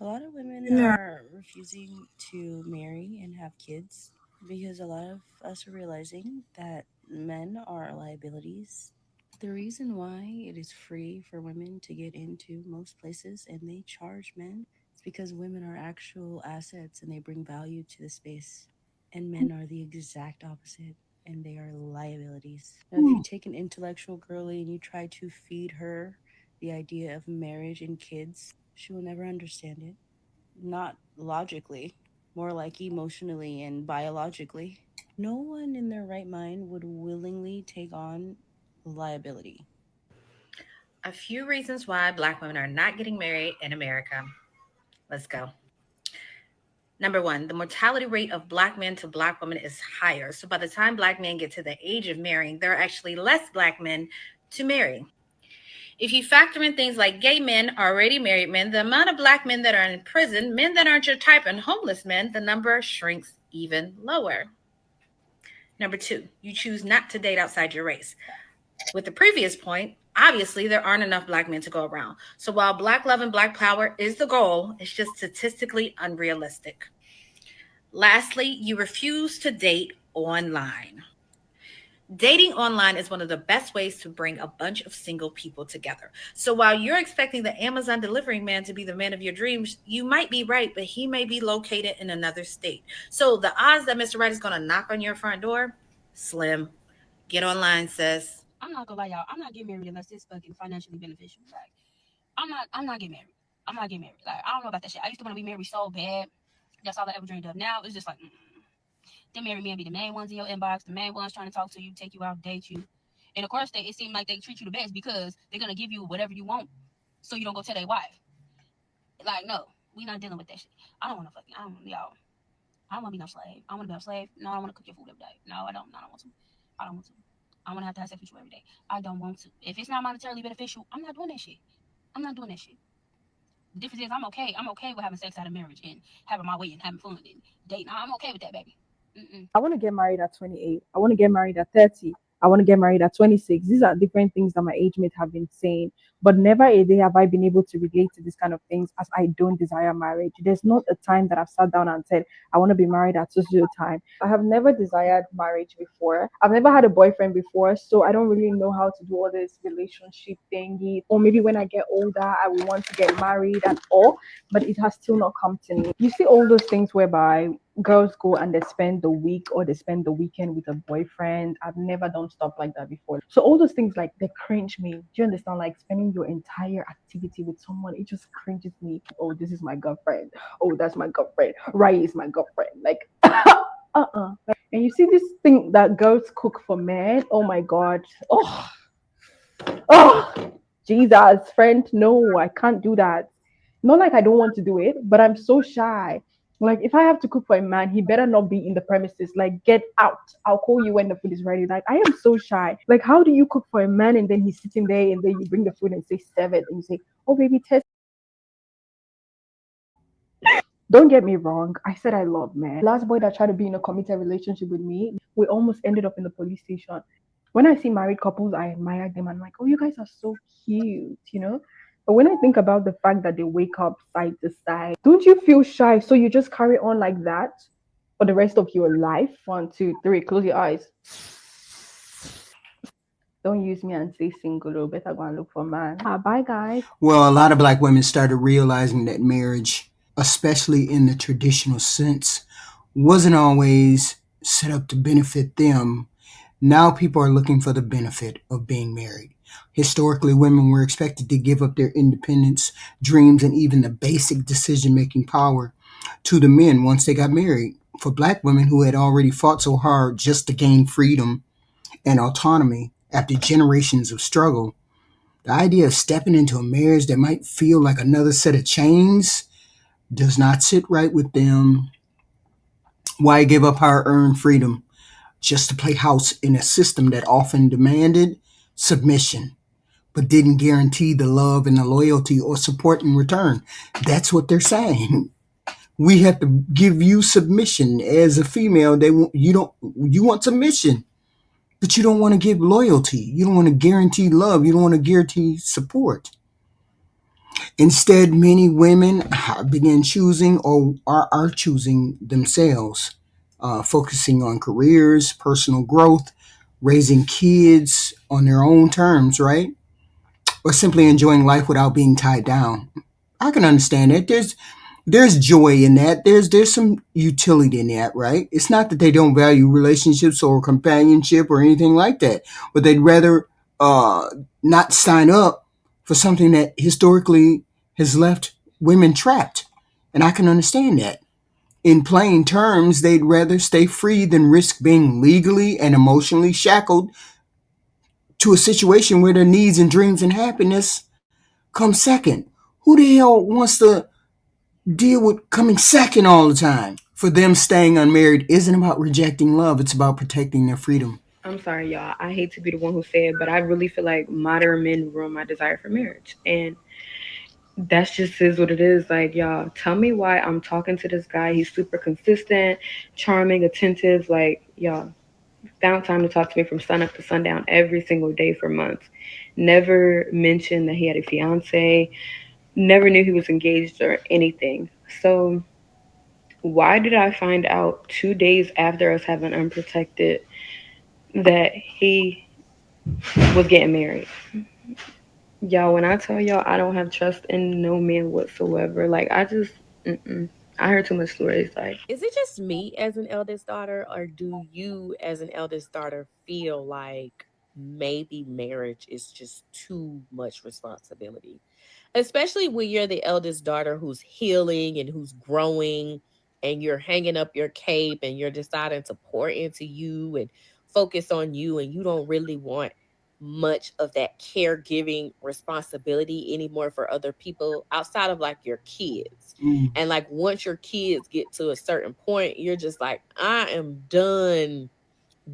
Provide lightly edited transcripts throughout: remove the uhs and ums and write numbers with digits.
A lot of women are refusing to marry and have kids because a lot of us are realizing that men are liabilities. The reason why it is free for women to get into most places and they charge men is because women are actual assets and they bring value to the space, and men are the exact opposite and they are liabilities. Now, if you take an intellectual girly and you try to feed her the idea of marriage and kids, she will never understand it. Not logically, more like emotionally and biologically. No one in their right mind would willingly take on liability. A few reasons why Black women are not getting married in America. Let's go. Number one, the mortality rate of Black men to Black women is higher. So by the time Black men get to the age of marrying, there are actually less Black men to marry. If you factor in things like gay men, already married men, the amount of Black men that are in prison, men that aren't your type, and homeless men, the number shrinks even lower. Number two, you choose not to date outside your race. With the previous point, obviously there aren't enough Black men to go around. So while Black love and Black power is the goal, it's just statistically unrealistic. Lastly, you refuse to date online. Dating online is one of the best ways to bring a bunch of single people together. So while you're expecting the Amazon delivery man to be the man of your dreams, you might be right, but he may be located in another state. So the odds that Mr. Right is going to knock on your front door, slim. Get online, sis. I'm not gonna lie, y'all. I'm not getting married unless it's fucking financially beneficial. Like, I'm not getting married. I'm not getting married. Like, I don't know about that shit. I used to want to be married so bad. That's all I ever dreamed of. Now it's just like, them married men be the main ones in your inbox, the main ones trying to talk to you, take you out, date you. And of course, it seems like they treat you the best because they're gonna give you whatever you want, so you don't go tell their wife. Like, no, we not dealing with that shit. I don't want to fucking, I don't, y'all. I don't want to be no slave. I want to be no slave. No, I want to cook your food every day. No, I don't. No, I don't want to. I don't want to. I want to have sex with you every day. I don't want to. If it's not monetarily beneficial, I'm not doing that shit. I'm not doing that shit. The difference is I'm okay. I'm okay with having sex out of marriage and having my way and having fun and dating. I'm okay with that, baby. Mm-mm. I want to get married at 28. I want to get married at 30. I want to get married at 26. These are different things that my age mates have been saying. But never a day have I been able to relate to these kind of things as I don't desire marriage. There's not a time that I've sat down and said, I want to be married at so time. I have never desired marriage before. I've never had a boyfriend before. So I don't really know how to do all this relationship thingy. Or maybe when I get older, I will want to get married and all. But it has still not come to me. You see all those things whereby girls go and they spend the week or they spend the weekend with a boyfriend. I've never done stuff like that before. So all those things like they cringe me. Do you understand? Like spending your entire activity with someone, it just cringes me. Oh, this is my girlfriend. Oh, that's my girlfriend. Rai is my girlfriend. Like And you see this thing that girls cook for men. Oh my god. Oh, Jesus, friend. No, I can't do that. Not like I don't want to do it, but I'm so shy. Like if I have to cook for a man, he better not be in the premises. Like get out. I'll call you when the food is ready. Like I am so shy. Like how do you cook for a man and then he's sitting there and then you bring the food and say serve it and you say, oh baby, test. Don't get me wrong. I said I love men. Last boy that tried to be in a committed relationship with me, we almost ended up in the police station. When I see married couples, I admire them. I'm like, oh, you guys are so cute. But when I think about the fact that they wake up side to side, don't you feel shy? So you just carry on like that for the rest of your life? One, two, three, close your eyes. Don't use me and say single. Oh, better go and look for man. Bye, guys. Well, a lot of Black women started realizing that marriage, especially in the traditional sense, wasn't always set up to benefit them. Now people are looking for the benefit of being married. Historically, women were expected to give up their independence, dreams, and even the basic decision making power to the men once they got married. For Black women who had already fought so hard just to gain freedom and autonomy after generations of struggle, the idea of stepping into a marriage that might feel like another set of chains does not sit right with them. Why give up hard earned freedom just to play house in a system that often demanded submission but didn't guarantee the love and the loyalty or support in return? That's what they're saying. We have to give you submission as a female. You want submission, but you don't want to give loyalty. You don't want to guarantee love. You don't want to guarantee support. Instead, many women begin choosing or are choosing themselves, focusing on careers, personal growth, raising kids on their own terms, right? Or simply enjoying life without being tied down. I can understand it. There's joy in that. There's some utility in that, right? It's not that they don't value relationships or companionship or anything like that, but they'd rather uh, not sign up for something that historically has left women trapped. And I can understand that. In plain terms, they'd rather stay free than risk being legally and emotionally shackled to a situation where their needs and dreams and happiness come second. Who the hell wants to deal with coming second all the time? For them, staying unmarried isn't about rejecting love, it's about protecting their freedom. I'm sorry, y'all. I hate to be the one who say it, but I really feel like modern men ruin my desire for marriage. And that's just is what it is. Like, y'all, tell me why I'm talking to this guy. He's super consistent, charming, attentive. Like, y'all, found time to talk to me from sun up to sundown every single day for months. Never mentioned that he had a fiance. Never knew he was engaged or anything. So, why did I find out 2 days after us having unprotected that he was getting married? Y'all, when I tell y'all I don't have trust in no man whatsoever, like I just, I heard too much stories. Like, Is it just me as an eldest daughter, or do you as an eldest daughter feel like maybe marriage is just too much responsibility? Especially when you're the eldest daughter who's healing and who's growing, and you're hanging up your cape and you're deciding to pour into you and focus on you, and you don't really want much of that caregiving responsibility anymore for other people outside of like your kids. Mm. And like once your kids get to a certain point, you're just like, I am done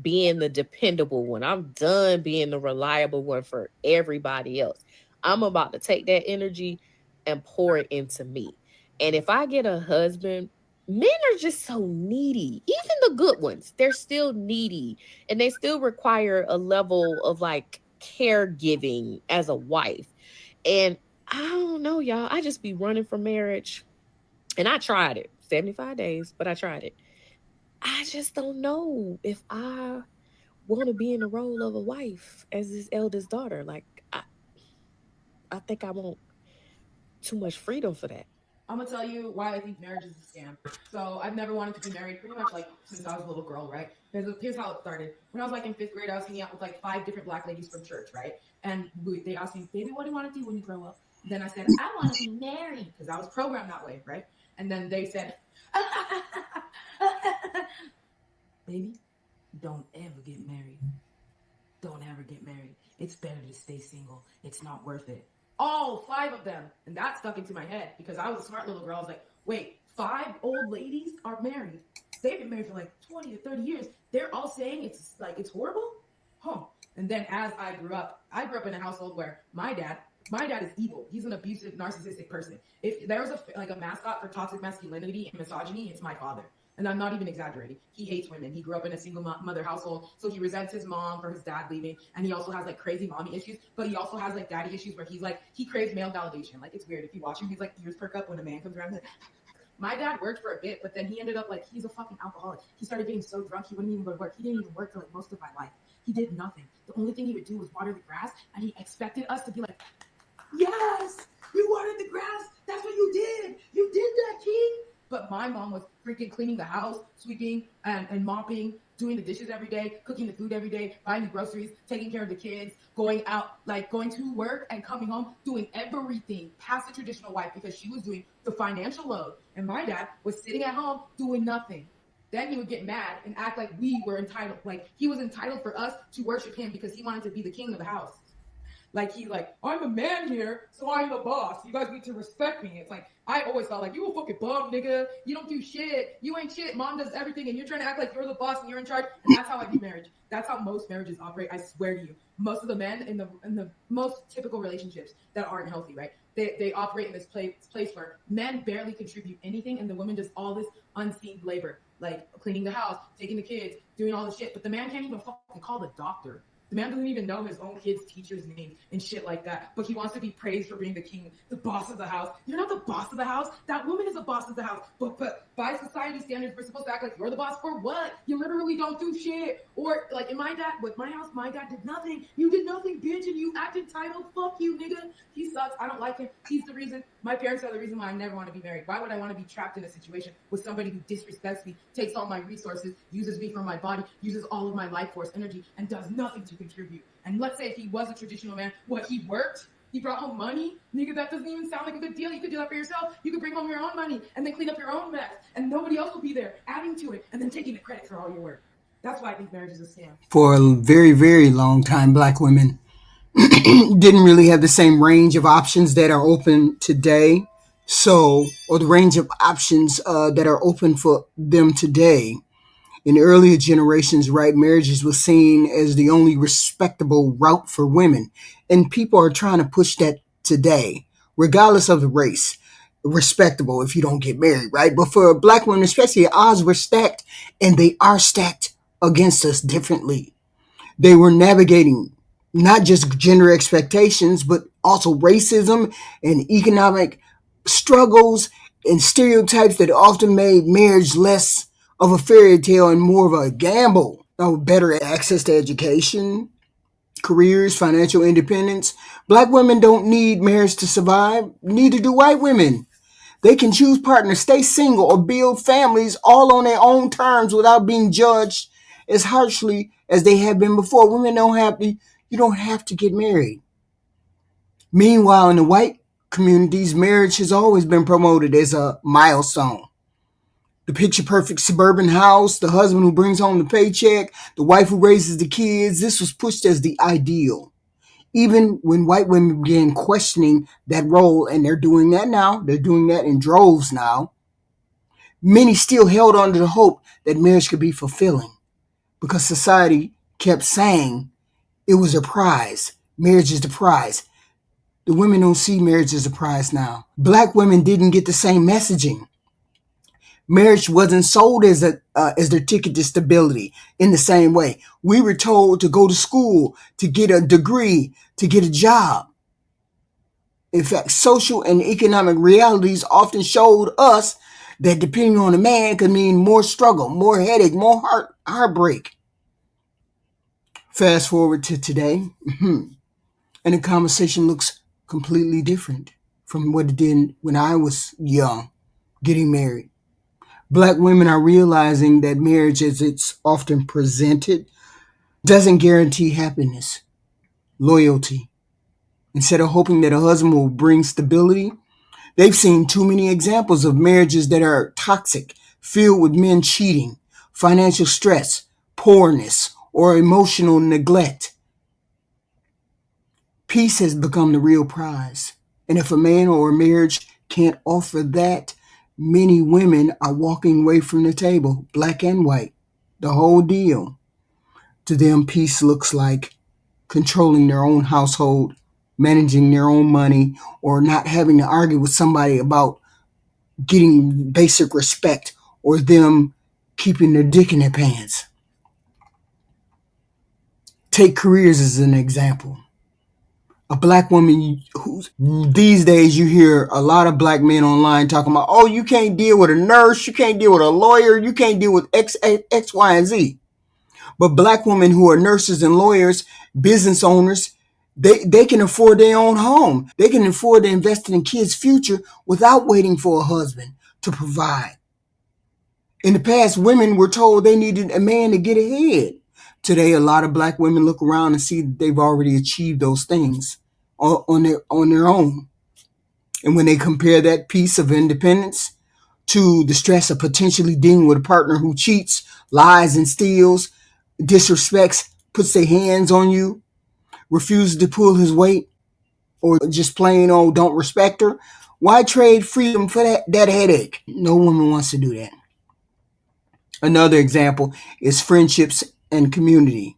being the dependable one. I'm done being the reliable one for everybody else. I'm about to take that energy and pour it into me. And if I get a husband, men are just so needy. Even the good ones, they're still needy, and they still require a level of like caregiving as a wife. And I don't know, y'all. I just be running from marriage. And I tried it 75 days, but I tried it. I just don't know if I want to be in the role of a wife as his eldest daughter. Like I think I want too much freedom for that. I'm gonna tell you why I think marriage is a scam. So I've never wanted to be married pretty much like since I was a little girl, right? Here's how it started. When I was like in fifth grade, I was hanging out with like five different black ladies from church, right? And they asked me, baby, what do you want to do when you grow up? Then I said, I want to be married because I was programmed that way, right? And then they said, baby, don't ever get married. Don't ever get married. It's better to stay single. It's not worth it. All five of them. And that stuck into my head because I was a smart little girl. I was like, wait, five old ladies are married. They've been married for like 20 to 30 years. They're all saying it's like it's horrible? Huh. And then as I grew up in a household where my dad is evil. He's an abusive, narcissistic person. If there was like a mascot for toxic masculinity and misogyny, it's my father. And I'm not even exaggerating. He hates women. He grew up in a single mother household, so he resents his mom for his dad leaving, and he also has like crazy mommy issues. But he also has like daddy issues where he's like he craves male validation. Like it's weird if you watch him, he's like ears perk up when a man comes around. Like, my dad worked for a bit, but then he ended up like he's a fucking alcoholic. He started getting so drunk he wouldn't even go to work. He didn't even work for like most of my life. He did nothing. The only thing he would do was water the grass, and he expected us to be like, yes, you watered the grass. That's what you did. You did that, King. But my mom was freaking cleaning the house, sweeping and mopping, doing the dishes every day, cooking the food every day, buying the groceries, taking care of the kids, going out, like going to work and coming home, doing everything past the traditional wife because she was doing the financial load. And my dad was sitting at home doing nothing. Then he would get mad and act like we were entitled, like he was entitled for us to worship him because he wanted to be the king of the house. Like he's like, I'm a man here, so I'm the boss. You guys need to respect me. It's like I always felt like you a fucking bum, nigga. You don't do shit. You ain't shit. Mom does everything, and you're trying to act like you're the boss and you're in charge. And that's how I view marriage. That's how most marriages operate. I swear to you. Most of the men in the most typical relationships that aren't healthy, right? They operate in this place where men barely contribute anything, and the woman does all this unseen labor, like cleaning the house, taking the kids, doing all the shit. But the man can't even fucking call the doctor. The man doesn't even know his own kid's teacher's name and shit like that. But he wants to be praised for being the king, the boss of the house. You're not the boss of the house. That woman is the boss of the house. But by society standards, we're supposed to act like you're the boss for what? You literally don't do shit. Or like in my dad, with my house, my dad did nothing. You did nothing, bitch, and you act entitled. Fuck you, nigga. He sucks. I don't like him. He's the reason. My parents are the reason why I never want to be married. Why would I want to be trapped in a situation with somebody who disrespects me, takes all my resources, uses me for my body, uses all of my life force energy, and does nothing to contribute? And let's say if he was a traditional man, what, he worked? He brought home money? Nigga, that doesn't even sound like a good deal. You could do that for yourself. You could bring home your own money and then clean up your own mess. And nobody else will be there adding to it and then taking the credit for all your work. That's why I think marriage is a scam. For a very, very long time, black women didn't really have the same range of options that are open today. So, or the range of options that are open for them today. In earlier generations, right, marriages was seen as the only respectable route for women. And people are trying to push that today, regardless of the race. Respectable if you don't get married, right? But for black women, especially, odds were stacked, and they are stacked against us differently. They were navigating not just gender expectations, but also racism and economic struggles and stereotypes that often made marriage less of a fairy tale and more of a gamble. Better access to education, careers, financial independence. Black women don't need marriage to survive, neither do white women. They can choose partners, stay single, or build families all on their own terms without being judged as harshly as they have been before. Women don't have to, you don't have to get married. Meanwhile, in the white communities, marriage has always been promoted as a milestone. The picture perfect suburban house, the husband who brings home the paycheck, the wife who raises the kids, this was pushed as the ideal. Even when white women began questioning that role, and they're doing that now, they're doing that in droves now, many still held on to the hope that marriage could be fulfilling because society kept saying it was a prize. Marriage is the prize. The women don't see marriage as a prize now. Black women didn't get the same messaging. Marriage wasn't sold as their ticket to stability in the same way. We were told to go to school, to get a degree, to get a job. In fact, social and economic realities often showed us that depending on a man could mean more struggle, more headache, more heartbreak. Fast forward to today, and the conversation looks completely different from what it did when I was young, getting married. Black women are realizing that marriage, as it's often presented, doesn't guarantee happiness, loyalty. Instead of hoping that a husband will bring stability, they've seen too many examples of marriages that are toxic, filled with men cheating, financial stress, poorness, or emotional neglect. Peace has become the real prize. And if a man or a marriage can't offer that, many women are walking away from the table, black and white, the whole deal. To them, peace looks like controlling their own household, managing their own money, or not having to argue with somebody about getting basic respect or them keeping their dick in their pants. Take careers as an example. A black woman who's these days you hear a lot of black men online talking about, oh, you can't deal with a nurse, you can't deal with a lawyer, you can't deal with X, Y, and Z. But black women who are nurses and lawyers, business owners, they can afford their own home. They can afford to invest in kids' future without waiting for a husband to provide. In the past, women were told they needed a man to get ahead. Today, a lot of black women look around and see that they've already achieved those things on their own. And when they compare that piece of independence to the stress of potentially dealing with a partner who cheats, lies, and steals, disrespects, puts their hands on you, refuses to pull his weight, or just plain old don't respect her, why trade freedom for that headache? No woman wants to do that. Another example is friendships and community.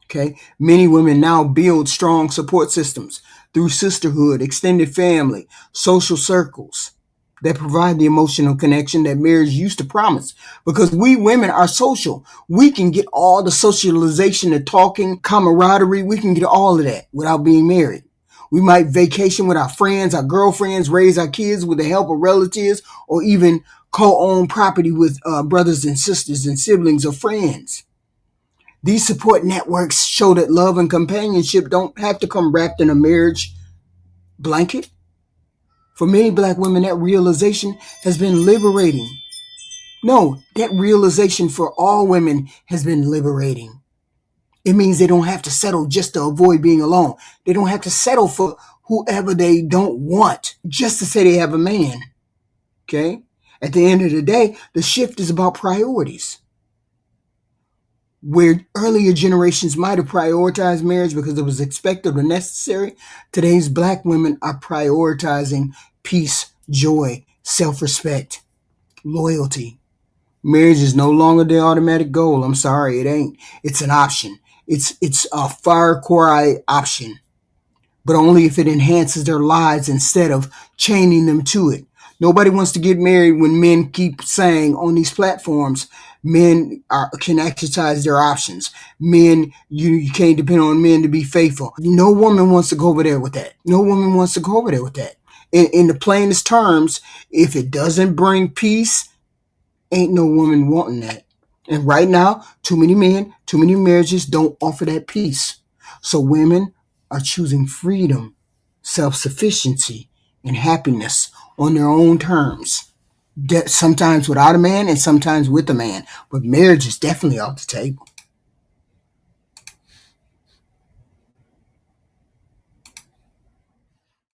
Okay, many women now build strong support systems through sisterhood, extended family, social circles. that provide the emotional connection that marriage used to promise. Because we women are social. We can get all the socialization, the talking, camaraderie, we can get all of that without being married. We might vacation with our friends, our girlfriends, raise our kids with the help of relatives, or even co-own property with brothers and sisters and siblings or friends. These support networks show that love and companionship don't have to come wrapped in a marriage blanket. For many black women, that realization has been liberating. No, that realization for all women has been liberating. It means they don't have to settle just to avoid being alone. They don't have to settle for whoever they don't want just to say they have a man. Okay? At the end of the day, the shift is about priorities. Where earlier generations might have prioritized marriage because it was expected or necessary, today's black women are prioritizing peace, joy, self-respect, loyalty. Marriage is no longer the automatic goal. I'm sorry, it ain't. It's an option. It's a far core option, but only if it enhances their lives instead of chaining them to it. Nobody wants to get married when men keep saying on these platforms, can exercise their options. Men, you can't depend on men to be faithful. No woman wants to go over there with that. No woman wants to go over there with that. In the plainest terms, if it doesn't bring peace, ain't no woman wanting that. And right now, too many men, too many marriages don't offer that peace. So women are choosing freedom, self-sufficiency, and happiness on their own terms. Sometimes without a man and sometimes with a man. But marriage is definitely off the table.